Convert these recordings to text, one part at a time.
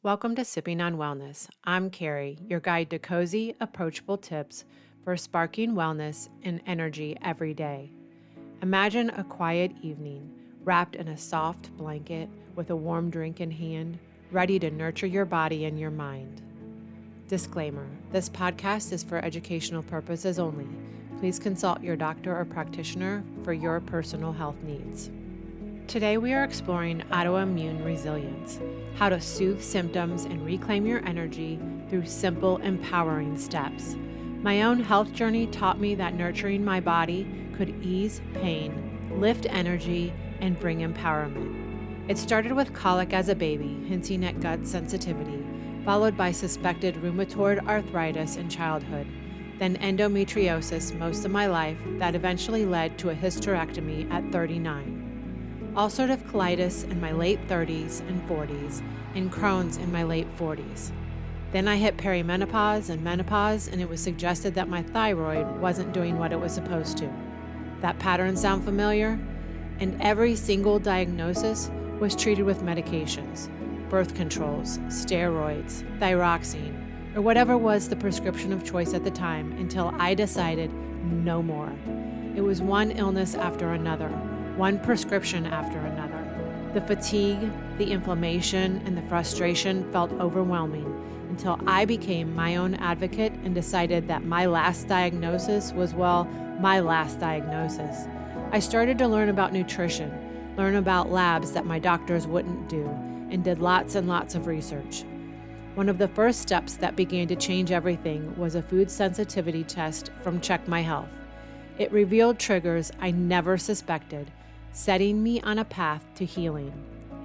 Welcome to Sipping on Wellness. I'm Carrie, your guide to cozy, approachable tips for sparking wellness and energy every day. Imagine a quiet evening, wrapped in a soft blanket with a warm drink in hand, ready to nurture your body and your mind. Disclaimer: this podcast is for educational purposes only. Please consult your doctor or practitioner for your personal health needs. Today we are exploring autoimmune resilience, how to soothe symptoms and reclaim your energy through simple, empowering steps. My own health journey taught me that nurturing my body could ease pain, lift energy, and bring empowerment. It started with colic as a baby, hinting at gut sensitivity, followed by suspected rheumatoid arthritis in childhood, then endometriosis most of my life that eventually led to a hysterectomy at 39. Ulcerative colitis in my late 30s and 40s, and Crohn's in my late 40s. Then I hit perimenopause and menopause, and it was suggested that my thyroid wasn't doing what it was supposed to. That pattern sound familiar? And every single diagnosis was treated with medications, birth controls, steroids, thyroxine, or whatever was the prescription of choice at the time until I decided no more. It was one illness after another, one prescription after another. The fatigue, the inflammation, and the frustration felt overwhelming until I became my own advocate and decided that my last diagnosis was, my last diagnosis. I started to learn about nutrition, learn about labs that my doctors wouldn't do, and did lots and lots of research. One of the first steps that began to change everything was a food sensitivity test from Check My Health. It revealed triggers I never suspected, setting me on a path to healing.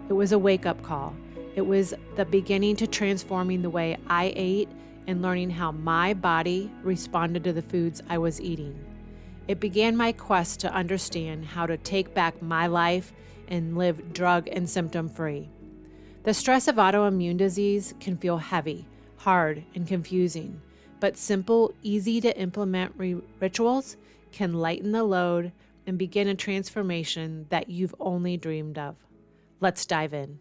It was a wake-up call. It was the beginning to transforming the way I ate and learning how my body responded to the foods I was eating. It began my quest to understand how to take back my life and live drug and symptom-free. The stress of autoimmune disease can feel heavy, hard, and confusing, but simple, easy-to-implement rituals can lighten the load and begin a transformation that you've only dreamed of. Let's dive in.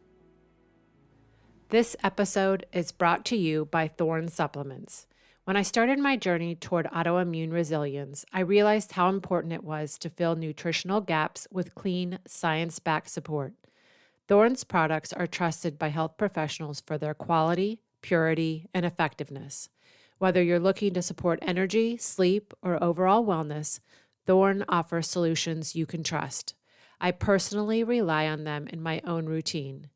This episode is brought to you by Thorne Supplements. When I started my journey toward autoimmune resilience, I realized how important it was to fill nutritional gaps with clean, science-backed support. Thorne's products are trusted by health professionals for their quality, purity, and effectiveness. Whether you're looking to support energy, sleep, or overall wellness, Thorne offers solutions you can trust. I personally rely on them in my own routine.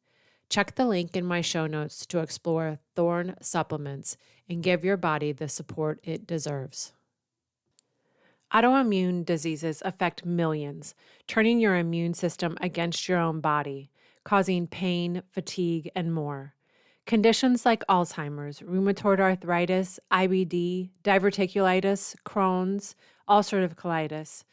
Check the link in my show notes to explore Thorne Supplements and give your body the support it deserves. Autoimmune diseases affect millions, turning your immune system against your own body, causing pain, fatigue, and more. Conditions like Alzheimer's, rheumatoid arthritis, IBD, diverticulitis, Crohn's, ulcerative colitis,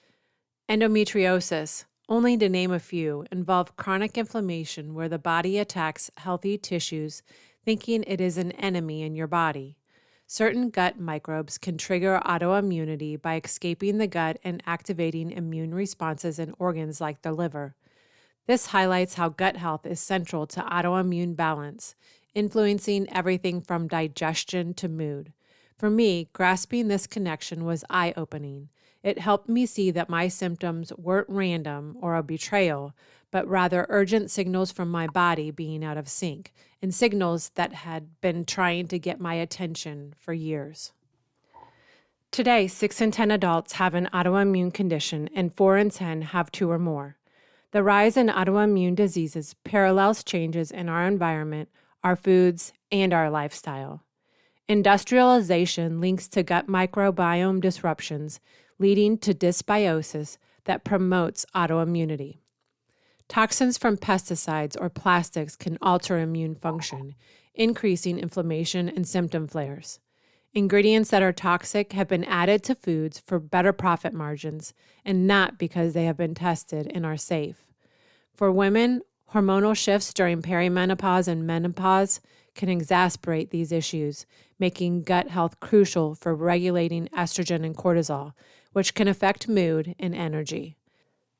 endometriosis, only to name a few, involve chronic inflammation where the body attacks healthy tissues, thinking it is an enemy in your body. Certain gut microbes can trigger autoimmunity by escaping the gut and activating immune responses in organs like the liver. This highlights how gut health is central to autoimmune balance, influencing everything from digestion to mood. For me, grasping this connection was eye-opening. It helped me see that my symptoms weren't random or a betrayal, but rather urgent signals from my body being out of sync, and signals that had been trying to get my attention for years. Today, 6 in 10 adults have an autoimmune condition, and 4 in 10 have 2 or more. The rise in autoimmune diseases parallels changes in our environment, our foods, and our lifestyle. Industrialization links to gut microbiome disruptions, leading to dysbiosis that promotes autoimmunity. Toxins from pesticides or plastics can alter immune function, increasing inflammation and symptom flares. Ingredients that are toxic have been added to foods for better profit margins and not because they have been tested and are safe. For women, hormonal shifts during perimenopause and menopause can exacerbate these issues, making gut health crucial for regulating estrogen and cortisol, which can affect mood and energy.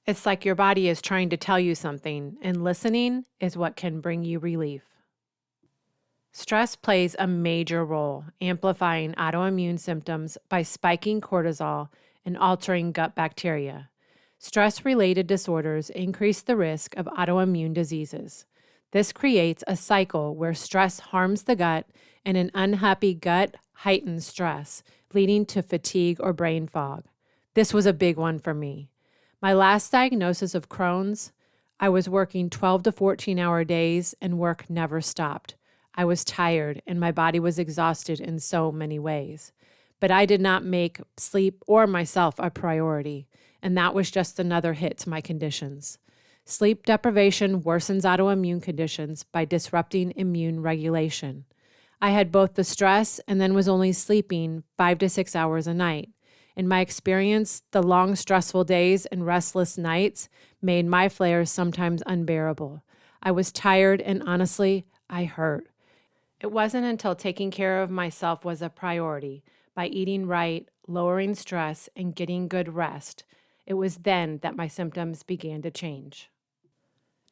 It's like your body is trying to tell you something, and listening is what can bring you relief. Stress plays a major role, amplifying autoimmune symptoms by spiking cortisol and altering gut bacteria. Stress-related disorders increase the risk of autoimmune diseases. This creates a cycle where stress harms the gut and an unhappy gut heightens stress, leading to fatigue or brain fog. This was a big one for me. My last diagnosis of Crohn's, I was working 12 to 14-hour days and work never stopped. I was tired and my body was exhausted in so many ways. But I did not make sleep or myself a priority, and that was just another hit to my conditions. Sleep deprivation worsens autoimmune conditions by disrupting immune regulation. I had both the stress and then was only sleeping 5 to 6 hours a night. In my experience, the long, stressful days and restless nights made my flares sometimes unbearable. I was tired and honestly, I hurt. It wasn't until taking care of myself was a priority, by eating right, lowering stress, and getting good rest. It was then that my symptoms began to change.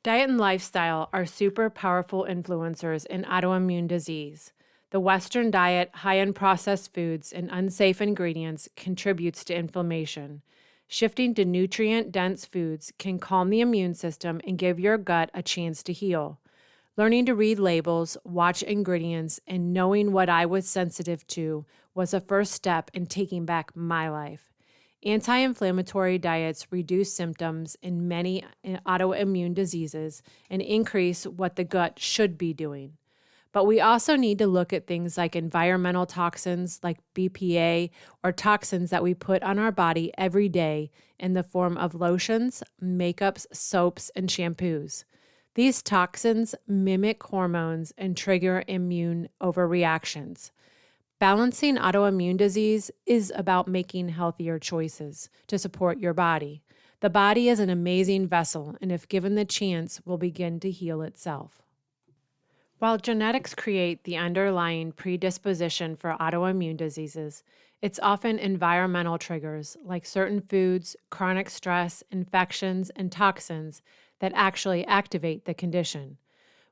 Diet and lifestyle are super powerful influencers in autoimmune disease. The Western diet, high in processed foods and unsafe ingredients, contributes to inflammation. Shifting to nutrient-dense foods can calm the immune system and give your gut a chance to heal. Learning to read labels, watch ingredients, and knowing what I was sensitive to was a first step in taking back my life. Anti-inflammatory diets reduce symptoms in many autoimmune diseases and increase what the gut should be doing. But we also need to look at things like environmental toxins like BPA or toxins that we put on our body every day in the form of lotions, makeups, soaps, and shampoos. These toxins mimic hormones and trigger immune overreactions. Balancing autoimmune disease is about making healthier choices to support your body. The body is an amazing vessel, and if given the chance, will begin to heal itself. While genetics create the underlying predisposition for autoimmune diseases, it's often environmental triggers like certain foods, chronic stress, infections, and toxins that actually activate the condition.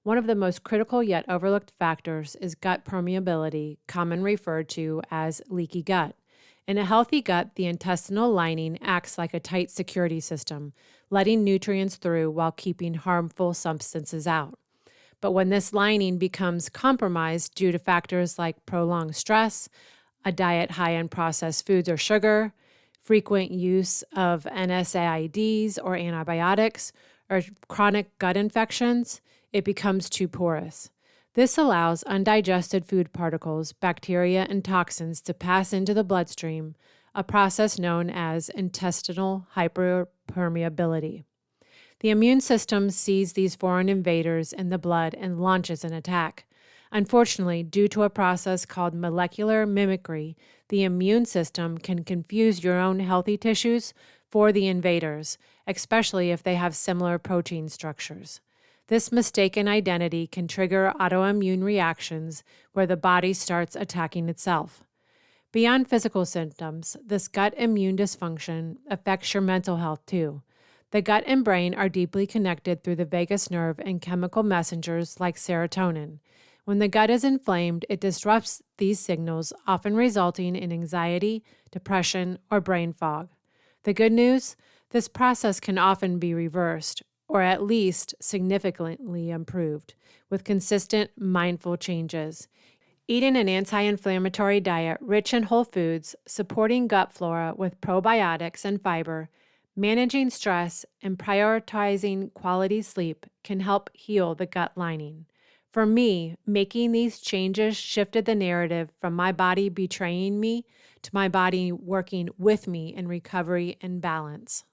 One of the most critical yet overlooked factors is gut permeability, commonly referred to as leaky gut. In a healthy gut, the intestinal lining acts like a tight security system, letting nutrients through while keeping harmful substances out. But when this lining becomes compromised due to factors like prolonged stress, a diet high in processed foods or sugar, frequent use of NSAIDs or antibiotics, or chronic gut infections, it becomes too porous. This allows undigested food particles, bacteria, and toxins to pass into the bloodstream, a process known as intestinal hyperpermeability. The immune system sees these foreign invaders in the blood and launches an attack. Unfortunately, due to a process called molecular mimicry, the immune system can confuse your own healthy tissues for the invaders, especially if they have similar protein structures. This mistaken identity can trigger autoimmune reactions where the body starts attacking itself. Beyond physical symptoms, this gut immune dysfunction affects your mental health too. The gut and brain are deeply connected through the vagus nerve and chemical messengers like serotonin. When the gut is inflamed, it disrupts these signals, often resulting in anxiety, depression, or brain fog. The good news? This process can often be reversed, or at least significantly improved, with consistent, mindful changes. Eating an anti-inflammatory diet rich in whole foods, supporting gut flora with probiotics and fiber, managing stress, and prioritizing quality sleep can help heal the gut lining. For me, making these changes shifted the narrative from my body betraying me to my body working with me in recovery and balance.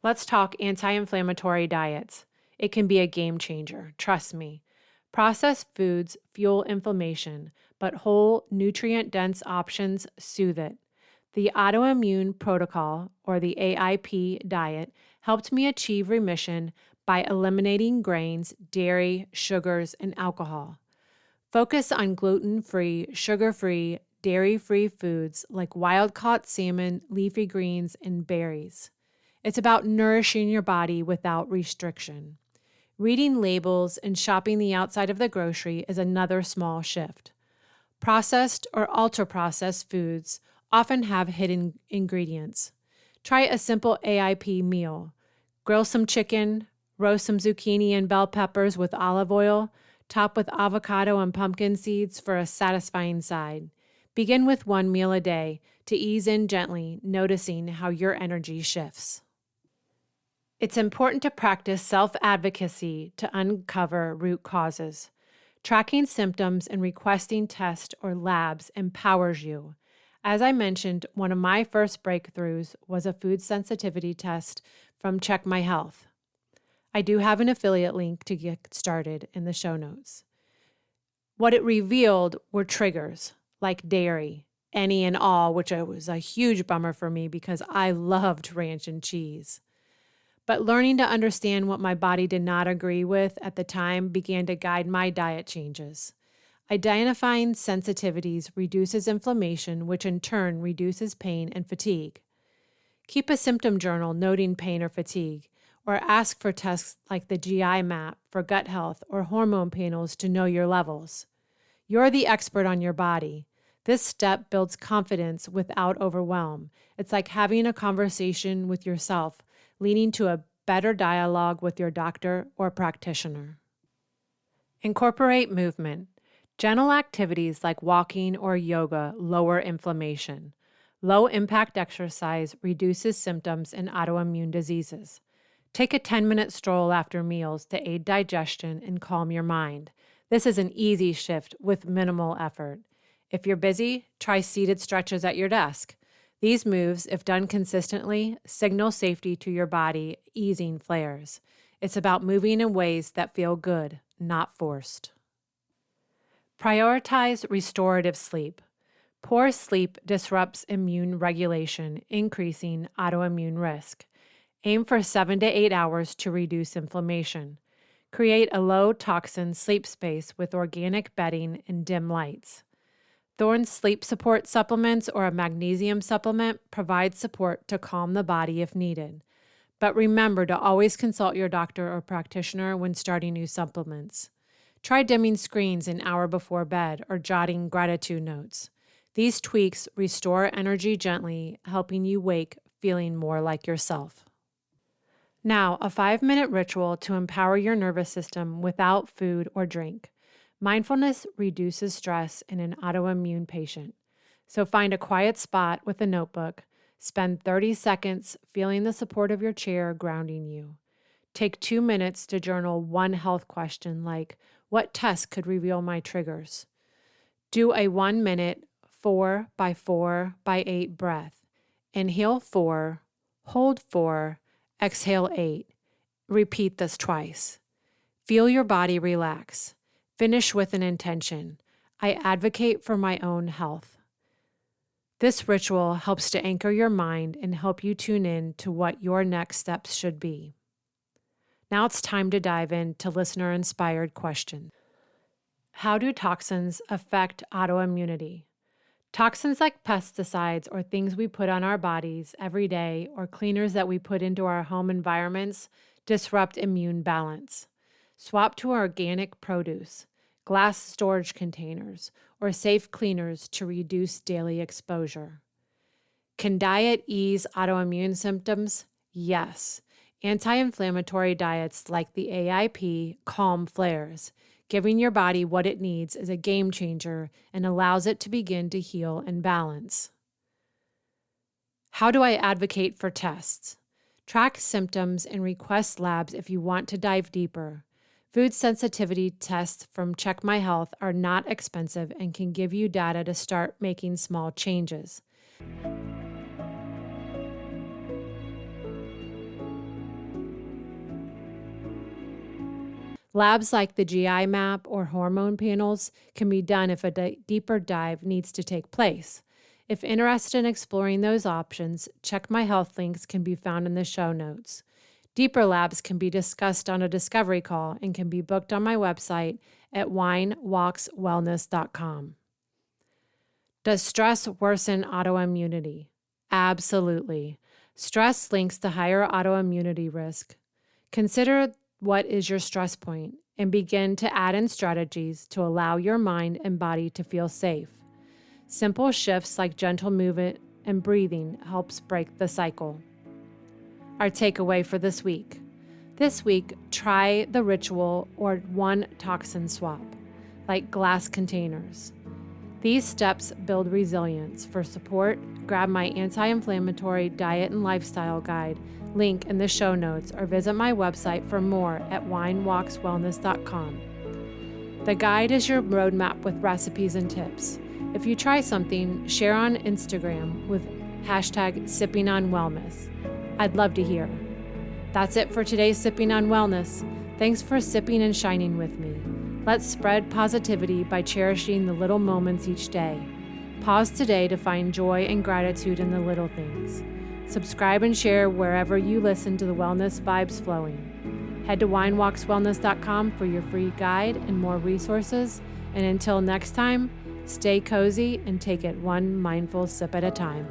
Let's talk anti-inflammatory diets. It can be a game changer, trust me. Processed foods fuel inflammation, but whole, nutrient-dense options soothe it. The Autoimmune Protocol, or the AIP diet, helped me achieve remission by eliminating grains, dairy, sugars, and alcohol. Focus on gluten-free, sugar-free, dairy-free foods like wild-caught salmon, leafy greens, and berries. It's about nourishing your body without restriction. Reading labels and shopping the outside of the grocery is another small shift. Processed or ultra-processed foods often have hidden ingredients. Try a simple AIP meal. Grill some chicken, roast some zucchini and bell peppers with olive oil, top with avocado and pumpkin seeds for a satisfying side. Begin with one meal a day to ease in gently, noticing how your energy shifts. It's important to practice self-advocacy to uncover root causes. Tracking symptoms and requesting tests or labs empowers you. As I mentioned, one of my first breakthroughs was a food sensitivity test from Check My Health. I do have an affiliate link to get started in the show notes. What it revealed were triggers like dairy, any and all, which was a huge bummer for me because I loved ranch and cheese. But learning to understand what my body did not agree with at the time began to guide my diet changes. Identifying sensitivities reduces inflammation, which in turn reduces pain and fatigue. Keep a symptom journal noting pain or fatigue, or ask for tests like the GI map for gut health or hormone panels to know your levels. You're the expert on your body. This step builds confidence without overwhelm. It's like having a conversation with yourself, leading to a better dialogue with your doctor or practitioner. Incorporate movement. Gentle activities like walking or yoga lower inflammation. Low-impact exercise reduces symptoms in autoimmune diseases. Take a 10-minute stroll after meals to aid digestion and calm your mind. This is an easy shift with minimal effort. If you're busy, try seated stretches at your desk. These moves, if done consistently, signal safety to your body, easing flares. It's about moving in ways that feel good, not forced. Prioritize restorative sleep. Poor sleep disrupts immune regulation, increasing autoimmune risk. Aim for 7 to 8 hours to reduce inflammation. Create a low-toxin sleep space with organic bedding and dim lights. Thorne's sleep support supplements or a magnesium supplement provide support to calm the body if needed. But remember to always consult your doctor or practitioner when starting new supplements. Try dimming screens an hour before bed or jotting gratitude notes. These tweaks restore energy gently, helping you wake feeling more like yourself. Now, a 5-minute ritual to empower your nervous system without food or drink. Mindfulness reduces stress in an autoimmune patient. So find a quiet spot with a notebook. Spend 30 seconds feeling the support of your chair grounding you. Take 2 minutes to journal one health question like, what test could reveal my triggers? Do a 1-minute 4 by 4 by 8 breath. Inhale 4, hold 4, exhale 8. Repeat this twice. Feel your body relax. Finish with an intention. I advocate for my own health. This ritual helps to anchor your mind and help you tune in to what your next steps should be. Now it's time to dive into listener-inspired questions. How do toxins affect autoimmunity? Toxins like pesticides or things we put on our bodies every day or cleaners that we put into our home environments disrupt immune balance. Swap to organic produce, glass storage containers, or safe cleaners to reduce daily exposure. Can diet ease autoimmune symptoms? Yes. Anti-inflammatory diets like the AIP calm flares. Giving your body what it needs is a game changer and allows it to begin to heal and balance. How do I advocate for tests? Track symptoms and request labs if you want to dive deeper. Food sensitivity tests from Check My Health are not expensive and can give you data to start making small changes. Labs like the GI map or hormone panels can be done if a deeper dive needs to take place. If interested in exploring those options, Check My Health links can be found in the show notes. Deeper labs can be discussed on a discovery call and can be booked on my website at winewalkswellness.com. Does stress worsen autoimmunity? Absolutely. Stress links to higher autoimmunity risk. Consider what is your stress point and begin to add in strategies to allow your mind and body to feel safe. Simple shifts like gentle movement and breathing helps break the cycle. Our takeaway for this week. This week, try the ritual or one toxin swap, like glass containers. These steps build resilience. For support, grab my anti-inflammatory diet and lifestyle guide, link in the show notes, or visit my website for more at winewalkswellness.com. The guide is your roadmap with recipes and tips. If you try something, share on Instagram with #SippingOnWellness. I'd love to hear. That's it for today's Sipping on Wellness. Thanks for sipping and shining with me. Let's spread positivity by cherishing the little moments each day. Pause today to find joy and gratitude in the little things. Subscribe and share wherever you listen to the wellness vibes flowing. Head to winewalkswellness.com for your free guide and more resources. And until next time, stay cozy and take it one mindful sip at a time.